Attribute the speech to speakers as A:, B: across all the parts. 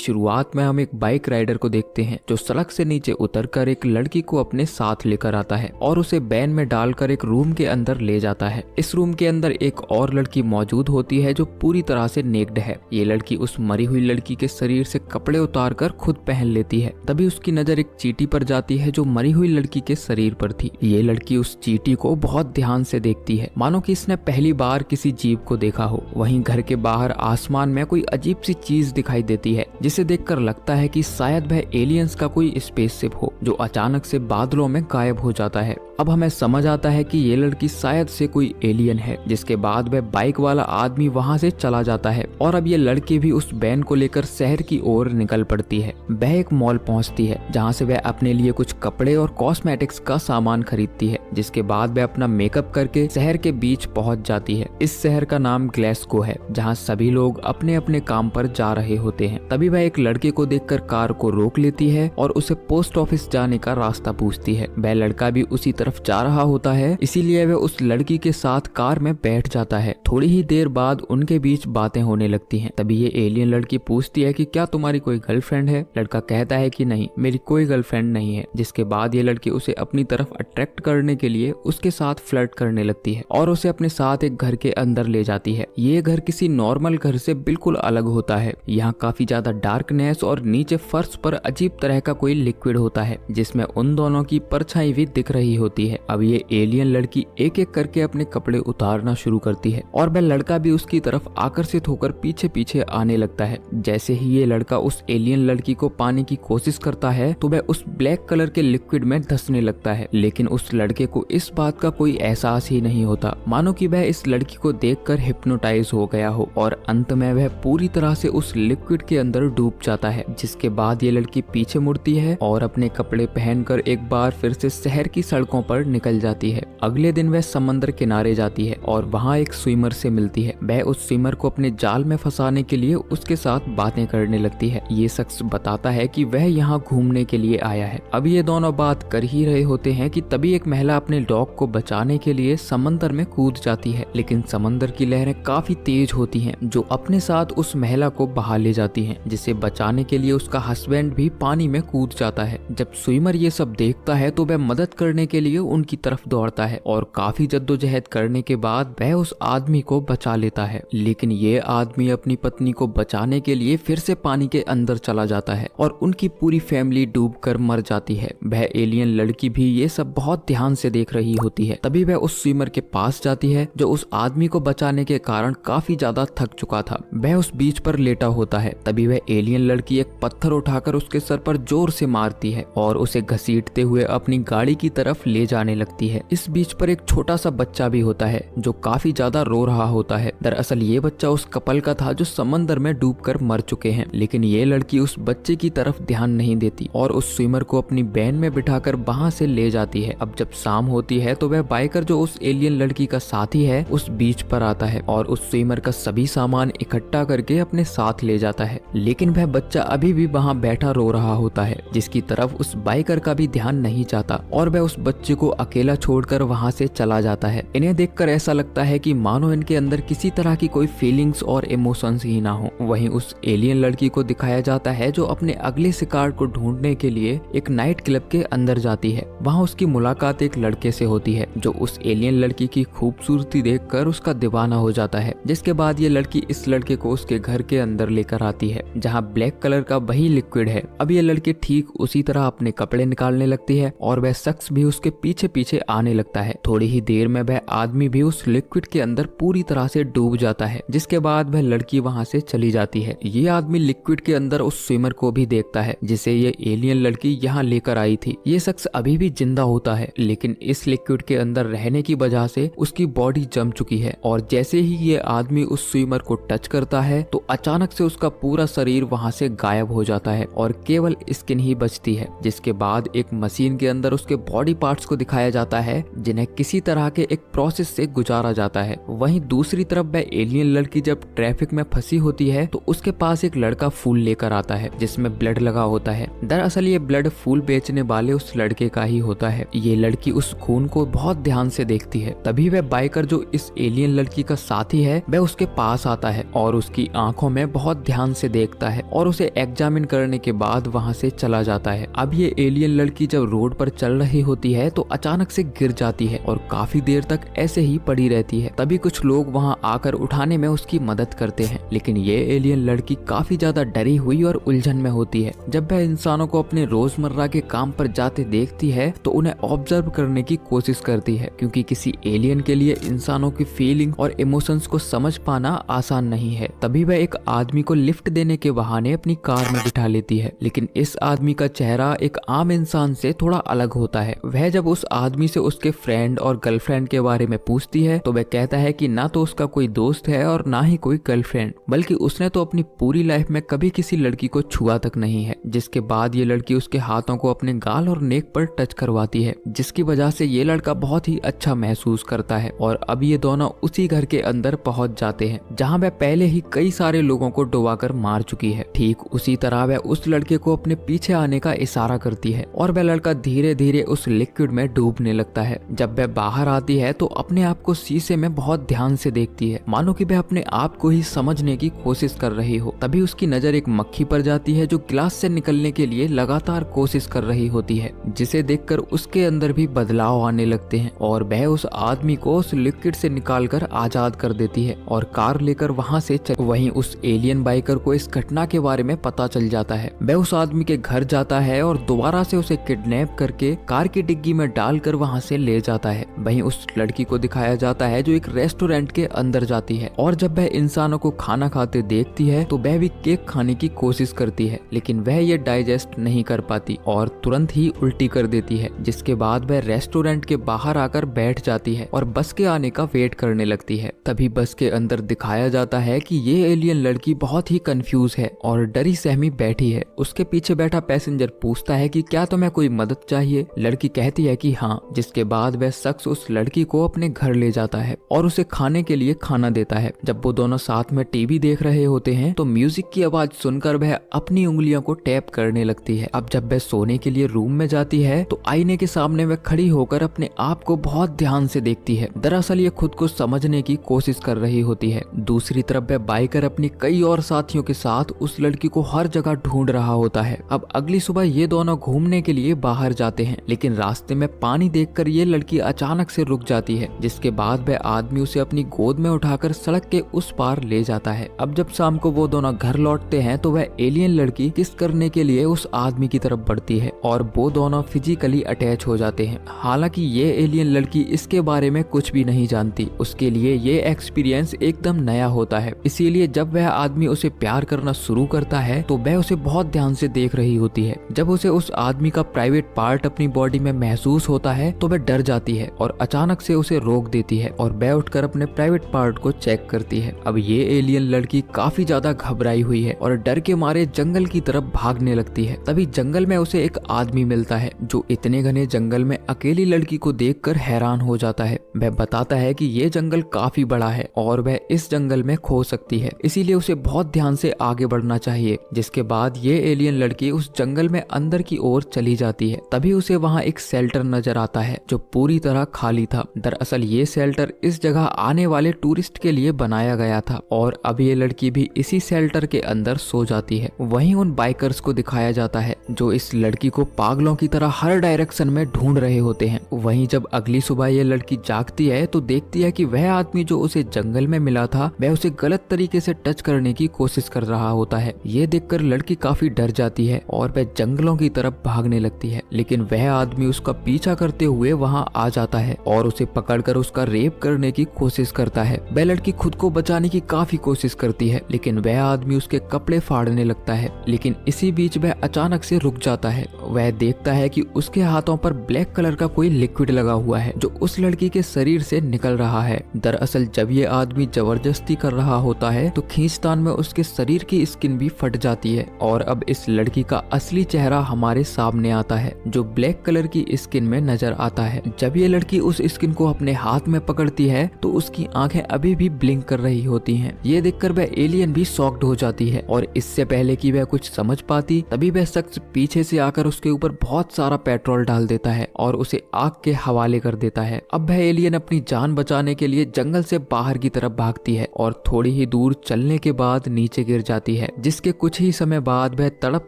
A: शुरुआत में हम एक बाइक राइडर को देखते हैं जो सड़क से नीचे उतरकर एक लड़की को अपने साथ लेकर आता है और उसे वैन में डालकर एक रूम के अंदर ले जाता है। इस रूम के अंदर एक और लड़की मौजूद होती है जो पूरी तरह से नेक्ड है। ये लड़की उस मरी हुई लड़की के शरीर से कपड़े उतारकर खुद पहन लेती है। तभी उसकी नजर एक चींटी पर जाती है जो मरी हुई लड़की के शरीर पर थी। ये लड़की उस चींटी को बहुत ध्यान से देखती है, मानो कि इसने पहली बार किसी जीव को देखा हो। वहीं घर के बाहर आसमान में कोई अजीब सी चीज दिखाई देती है जिसे देखकर लगता है कि शायद वह एलियंस का कोई स्पेसशिप हो जो अचानक से बादलों में गायब हो जाता है। अब हमें समझ आता है कि ये लड़की शायद से कोई एलियन है। जिसके बाद वह बाइक वाला आदमी वहां से चला जाता है और अब ये लड़की भी उस वैन को लेकर शहर की ओर निकल पड़ती है। वह एक मॉल पहुंचती है जहां से वह अपने लिए कुछ कपड़े और कॉस्मेटिक्स का सामान खरीदती है। जिसके बाद वह अपना मेकअप करके शहर के बीच पहुंच जाती है। इस शहर का नाम ग्लासगो है जहाँ सभी लोग अपने अपने काम पर जा रहे होते हैं। तभी वह एक लड़के को देखकर कार को रोक लेती है और उसे पोस्ट ऑफिस जाने का रास्ता पूछती है। वह लड़का भी उसी तरफ जा रहा होता है, इसीलिए वह उस लड़की के साथ कार में बैठ जाता है। थोड़ी ही देर बाद उनके बीच बातें होने लगती हैं। तभी ये एलियन लड़की पूछती है कि क्या तुम्हारी कोई गर्लफ्रेंड है। लड़का कहता है कि नहीं, मेरी कोई गर्लफ्रेंड नहीं है। जिसके बाद ये लड़की उसे अपनी तरफ अट्रैक्ट करने के लिए उसके साथ फ्लर्ट करने लगती है और उसे अपने साथ एक घर के अंदर ले जाती है। ये घर किसी नॉर्मल घर से बिल्कुल अलग होता है। यहाँ काफी ज्यादा डार्कनेस और नीचे फर्श पर अजीब तरह का कोई लिक्विड होता है जिसमें उन दोनों की परछाई भी दिख रही होती है। अब ये एलियन लड़की एक एक करके अपने कपड़े उतारना शुरू करती है और वह लड़का भी उसकी तरफ आकर्षित होकर पीछे पीछे आने लगता है। जैसे ही ये लड़का उस एलियन लड़की को पाने की कोशिश करता है तो वह उस ब्लैक कलर के लिक्विड में धंसने लगता है। लेकिन उस लड़के को इस बात का कोई एहसास ही नहीं होता, मानो कि वह इस लड़की को देखकर हिप्नोटाइज हो गया हो और अंत में वह पूरी तरह से उस लिक्विड के अंदर डूब जाता है। जिसके बाद ये लड़की पीछे मुड़ती है और अपने कपड़े पहनकर एक बार फिर से शहर की सड़कों पर निकल जाती है। अगले दिन वह समंदर किनारे जाती है और वहाँ एक स्विमर से मिलती है। वह उस स्विमर को अपने जाल में फंसाने के लिए उसके साथ बातें करने लगती है। ये शख्स बताता है कि वह यहाँ घूमने के लिए आया है। अब ये दोनों बात कर ही रहे होते हैं कि तभी एक महिला अपने डॉग को बचाने के लिए समंदर में कूद जाती है। लेकिन समंदर की लहरें काफी तेज होती हैं जो अपने साथ उस महिला को बहा ले जाती हैं। जिसे बचाने के लिए उसका हस्बैंड भी पानी में कूद जाता है। जब स्विमर ये सब देखता है तो वह मदद करने के लिए उनकी तरफ दौड़ता है और काफी जद्दोजहद करने के बाद वह उस आदमी को बचा लेता है। लेकिन ये आदमी अपनी पत्नी को बचाने के लिए फिर से पानी के अंदर चला जाता है और उनकी पूरी फैमिली डूबकर मर जाती है। वह एलियन लड़की भी ये सब बहुत ध्यान से देख रही होती है। तभी वह उस स्विमर के पास जाती है जो उस आदमी को बचाने के कारण काफी ज्यादा थक चुका था। वह उस बीच पर लेटा होता है। तभी वह एलियन लड़की एक पत्थर उठाकर उसके सर पर जोर से मारती है और उसे घसीटते हुए अपनी गाड़ी की तरफ ले जाने लगती है। इस बीच पर एक छोटा सा बच्चा भी होता है जो काफी ज्यादा रो रहा होता है। दरअसल ये बच्चा उस कपल का था जो समंदर में डूबकर मर चुके हैं। लेकिन ये लड़की उस बच्चे की तरफ ध्यान नहीं देती और उस स्विमर को अपनी वैन में बिठाकर वहां से ले जाती है। अब जब शाम होती है तो वह बाइकर जो उस एलियन लड़की का साथी है उस बीच पर आता है और उस स्विमर का सभी सामान इकट्ठा करके अपने साथ ले जाता है। लेकिन वह बच्चा अभी भी वहां बैठा रो रहा होता है जिसकी तरफ उस बाइकर का भी ध्यान नहीं जाता और वह उस बच्चे को अकेला छोड़कर वहां से चला जाता है। इन्हें देखकर ऐसा लगता है कि मानो इनके अंदर किसी तरह की कोई फीलिंग्स और इमोशंस ही ना हो। वहीं उस एलियन लड़की को दिखाया जाता है जो अपने अगले शिकार को ढूंढने के लिए एक नाइट क्लब के अंदर जाती है। वहाँ उसकी मुलाकात एक लड़के से होती है जो उस एलियन लड़की की खूबसूरती देखकर उसका दीवाना हो जाता है। जिसके बाद ये लड़की इस लड़के को उसके घर के अंदर लेकर आती है जहाँ ब्लैक कलर का वही लिक्विड है। अब ये लड़की ठीक उसी तरह अपने कपड़े निकालने लगती है और वह शख्स भी उसके पीछे पीछे आने लगता है। थोड़ी ही देर में वह आदमी भी उस लिक्विड के अंदर पूरी तरह से डूब जाता है। जिसके बाद वह लड़की वहाँ से चली जाती है। ये आदमी लिक्विड के अंदर उस स्विमर को भी देखता है जिसे ये एलियन लड़की यहाँ लेकर आई थी। ये शख्स अभी भी जिंदा होता है लेकिन इस लिक्विड के अंदर रहने की वजह से उसकी बॉडी जम चुकी है और जैसे ही ये आदमी उस स्विमर को टच करता है तो अचानक से उसका पूरा शरीर वहाँ से गायब हो जाता है और केवल स्किन ही बचती है। जिसके बाद एक मशीन के अंदर उसके बॉडी पार्ट्स को दिखाया जाता है जिन्हें किसी तरह के एक प्रोसेस से गुजारा जाता है। वहीं दूसरी तरफ वह एलियन लड़की जब ट्रैफिक में फंसी होती है तो उसके पास एक लड़का फूल लेकर आता है जिसमें ब्लड लगा होता है। दरअसल ये ब्लड फूल बेचने वाले उस लड़के का ही होता है। ये लड़की उस खून को बहुत ध्यान से देखती है। तभी वह बाइकर जो इस एलियन लड़की का साथी है वह उसके पास आता है और उसकी आंखों में बहुत ध्यान से देखता है और उसे एग्जामिन करने के बाद वहाँ से चला जाता है। अब ये एलियन लड़की जब रोड पर चल रही होती है तो अचानक से गिर जाती है और काफी देर तक ऐसे ही पड़ी रहती है। तभी कुछ लोग वहाँ आकर उठाने में उसकी मदद करते हैं, लेकिन ये एलियन लड़की काफी ज्यादा डरी हुई और उलझन में होती है। जब वह इंसानों को अपने रोजमर्रा के काम पर जाते देखती है तो उन्हें ऑब्जर्व करने की कोशिश करती है, क्योंकि किसी एलियन के लिए इंसानों की फीलिंग और इमोशंस को समझ पाना आसान नहीं है। तभी वह एक आदमी को लिफ्ट देने के बहाने अपनी कार में बिठा लेती है, लेकिन इस आदमी का चेहरा एक आम इंसान से थोड़ा अलग होता है। वह जब उस आदमी से उसके फ्रेंड और गर्लफ्रेंड के बारे में पूछती है तो वह कहता है कि ना तो उसका कोई दोस्त है और ना ही कोई गर्लफ्रेंड, बल्कि उसने तो अपनी पूरी लाइफ में कभी किसी लड़की को छुआ तक नहीं है। जिसके बाद ये लड़की उसके हाथों को अपने गाल और नेक पर टच करवाती है, जिसकी वजह से ये लड़का बहुत ही अच्छा महसूस करता है। और अब ये दोनों उसी घर के अंदर पहुंच जाते हैं जहां वह पहले ही कई सारे लोगों को डुबाकर मार चुकी है। ठीक उसी तरह वह उस लड़के को अपने पीछे आने का इशारा करती है और वह लड़का धीरे धीरे उस लिक्विड में डूबने लगता है। जब वह बाहर आती है तो अपने आप को शीशे में बहुत ध्यान से देखती है, मानो कि वह अपने आप को ही समझने की कोशिश कर रही हो। तभी उसकी नजर एक मक्खी पर जाती है जो गिलास से निकलने के लिए लगातार कोशिश कर रही होती है, जिसे देखकर उसके अंदर भी बदलाव आने लगते हैं और वह उस आदमी को उस लिक्विड से निकालकर आजाद कर देती है और कार लेकर वहां से वहीं उस एलियन बाइकर को इस घटना के बारे में पता चल जाता है। वह उस आदमी के घर जाता है और दोबारा से उसे किडनैप करके कार की डिग्गी में डालकर वहां से ले जाता है। वहीं उस लड़की को दिखाया जाता है जो एक रेस्टोरेंट के अंदर जाती है और जब वह इंसानों को खाना खाते देखती है तो वह भी केक खाने की कोशिश करती है, लेकिन वह ये डाइजेस्ट नहीं कर पाती और तुरंत ही उल्टी कर देती है। जिसके बाद वह रेस्टोरेंट के बाहर आकर बैठ जाती है और बस के आने का वेट करने लगती है। तभी बस के अंदर दिखाया जाता है कि ये एलियन लड़की बहुत ही कंफ्यूज है और डरी सहमी बैठी है। उसके पीछे बैठा पैसेंजर पूछता है कि क्या तुम्हें कोई मदद चाहिए। लड़की कहती है कि हाँ, जिसके बाद वह शख्स उस लड़की को अपने घर ले जाता है और उसे खाने के लिए खाना देता है। जब वो दोनों साथ में टीवी देख रहे होते हैं तो म्यूजिक की आवाज सुनकर वह अपनी उंगलियों को टैप करने लगती है। अब जब वह सोने के लिए रूम में जाती है तो आईने के सामने वह खड़ी होकर अपने आप को बहुत ध्यान से देखती है। दरअसल ये खुद को समझने की कोशिश कर रही होती है। दूसरी तरफ वह बाइकर अपनी कई और साथियों के साथ उस लड़की को हर जगह ढूंढ रहा होता है। अब अगली सुबह ये दोनों घूमने के लिए बाहर जाते हैं, लेकिन रास्ते में पानी देखकर ये लड़की अचानक से रुक जाती है, जिसके बाद वह आदमी उसे अपनी गोद में उठाकर सड़क के उस पार ले जाता है। अब जब शाम को वो दोनों घर लौटते हैं तो वह एलियन लड़की किस करने के लिए उस आदमी की तरफ बढ़ती है और वो दोनों फिजिकली अटैच हो जाते हैं। हालांकि ये एलियन लड़की इसके बारे में कुछ भी नहीं जानती, उसके लिए ये एक्सपीरियंस एकदम नया होता है। इसीलिए जब वह आदमी उसे प्यार करना शुरू करता है तो वह उसे बहुत ध्यान से देख रही होती है। जब उसे उस आदमी का प्राइवेट पार्ट अपनी बॉडी में महसूस होता है तो वह डर जाती है और अचानक से उसे रोक देती है और वह उठकर अपने प्राइवेट पार्ट को चेक करती है। अब ये एलियन लड़की काफी ज्यादा घबराई हुई है और डर के मारे जंगल की तरफ भागने लगती है। तभी जंगल में उसे एक आदमी मिलता है जो इतने घने जंगल में अकेली लड़की को देखकर हैरान हो जाता है। वह बताता है कि ये जंगल काफी बड़ा है और वह इस जंगल में खो सकती है, इसीलिए उसे बहुत ध्यान से आगे बढ़ना चाहिए। जिसके बाद ये एलियन लड़की उस जंगल में अंदर की ओर चली जाती है। तभी उसे वहाँ एक शेल्टर नजर आता है जो पूरी तरह खाली था। दरअसल ये शेल्टर इस जगह आने वाले टूरिस्ट के लिए बनाया गया था और अब ये लड़की भी इसी शेल्टर के अंदर सो जाती है। वहीं उन बाइकर्स को दिखाया जाता है जो इस लड़की को पागलों की तरह हर डायरेक्शन में ढूंढ रहे होते हैं। वहीं जब अगली सुबह ये लड़की जागती है तो देखती है कि वह आदमी जो उसे जंगल में मिला था वह उसे गलत तरीके से टच करने की कोशिश कर रहा होता है। ये देखकर लड़की काफी डर जाती है और वह जंगलों की तरफ भागने लगती है, लेकिन वह आदमी उसका पीछा करते हुए वहां आ जाता है और उसे पकड़कर उसका रेप करने की कोशिश करता है। वह लड़की खुद को बचाने की काफी कोशिश करती है, लेकिन वह आदमी उसके कपड़े फाड़ने लगता है। लेकिन इसी बीच वह अचानक से रुक जाता है। वह देखता है कि उसके हाथों पर ब्लैक कलर का कोई लिक्विड लगा हुआ है जो उस लड़की के शरीर से निकल रहा है। दरअसल जब ये आदमी जबरदस्ती कर रहा होता है तो खींचतान में उसके शरीर की स्किन भी फट जाती है और अब इस लड़की का असली चेहरा हमारे सामने आता है जो ब्लैक कलर की स्किन में नजर आता है। जब ये लड़की उस स्किन को अपने हाथ में पकड़ती है तो उसकी आंखें अभी भी ब्लिंक कर रही होती हैं। ये देखकर वह एलियन भी शॉक्ड हो जाती है और इससे पहले कि वह कुछ समझ पाती तभी वह शख्स पीछे से आकर उसके ऊपर बहुत सारा पेट्रोल डाल देता है और उसे आग के हवाले कर देता है। अब वह एलियन अपनी जान बचाने के लिए जंगल से बाहर की तरफ भागती है और थोड़ी ही दूर चलने के बाद नीचे गिर जाती है है, जिसके कुछ ही समय बाद वह तड़प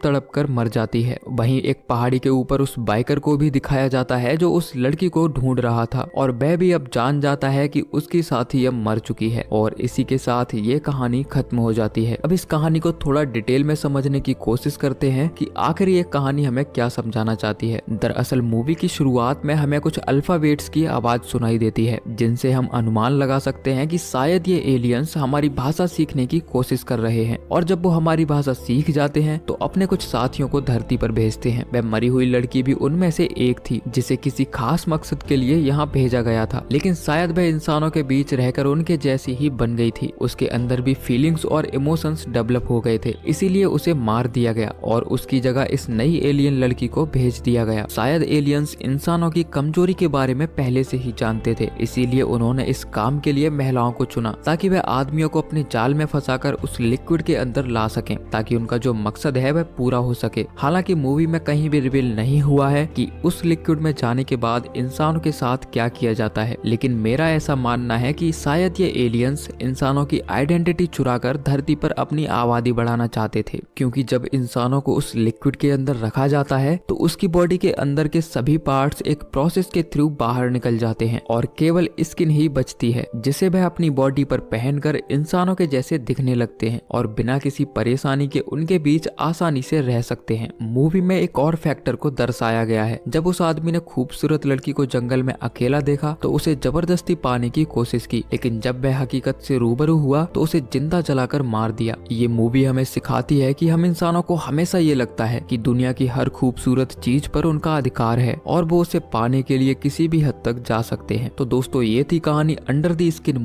A: तड़प कर मर जाती है। वहीं एक पहाड़ी के ऊपर उस बाइकर को भी दिखाया जाता है जो उस लड़की को ढूंढ रहा था, और वह भी अब जान जाता है कि उसकी साथी अब मर चुकी है। और इसी के साथ ये कहानी खत्म हो जाती है। अब इस कहानी को थोड़ा डिटेल में समझने की कोशिश करते हैं कि आखिर ये कहानी हमें क्या समझाना चाहती है। दरअसल मूवी की शुरुआत में हमें कुछ अल्फाबेट्स की आवाज सुनाई देती है, जिनसे हम अनुमान लगा सकते हैं कि शायद ये एलियंस हमारी भाषा सीखने की कोशिश कर रहे हैं, और जब वो हमारी भाषा सीख जाते हैं तो अपने कुछ साथियों को धरती पर भेजते हैं। वह मरी हुई लड़की भी उनमें से एक थी, जिसे किसी खास मकसद के लिए यहाँ भेजा गया था, लेकिन शायद वह इंसानों के बीच रहकर उनके जैसी ही बन गई थी। उसके अंदर भी फीलिंग्स और इमोशंस डेवलप हो गए थे, इसीलिए उसे मार दिया गया और उसकी जगह इस नई एलियन लड़की को भेज दिया गया। शायद एलियंस इंसानों की कमजोरी के बारे में पहले से ही जानते थे, इसीलिए उन्होंने इस काम के लिए महिलाओं को चुना, ताकि वह आदमियों को अपने जाल में फंसाकर उस लिक्विड के अंदर ला सकें, ताकि उनका जो मकसद है वह पूरा हो सके। हालांकि मूवी में कहीं भी रिवील नहीं हुआ है कि उस लिक्विड में जाने के बाद इंसानों के साथ क्या किया जाता है, लेकिन मेरा ऐसा मानना है कि शायद ये एलियंस इंसानों की आइडेंटिटी चुराकर धरती पर अपनी आबादी बढ़ाना चाहते थे, क्योंकि जब इंसानों को उस लिक्विड के अंदर रखा जाता है तो उसकी बॉडी के अंदर के सभी पार्ट्स एक प्रोसेस के थ्रू बाहर निकल जाते हैं और केवल स्किन ही बचती है, जिसे वह अपनी बॉडी पर पहनकर इंसानों के जैसे दिखने लगते हैं और बिना किसी परेशानी के उनके बीच आसानी से रह सकते हैं। मूवी में एक और फैक्टर को दर्शाया गया है। जब उस आदमी ने खूबसूरत लड़की को जंगल में अकेला देखा तो उसे जबरदस्ती पाने की कोशिश की, लेकिन जब वह हकीकत से रूबरू हुआ तो उसे जिंदा जलाकर मार दिया। ये मूवी हमें सिखाती है कि हम इंसानों को हमेशा ये लगता है कि दुनिया की हर खूबसूरत चीज पर उनका अधिकार है और वो उसे पाने के लिए किसी भी हद तक जा सकते हैं। तो दोस्तों, ये थी कहानी अंडर द स्किन।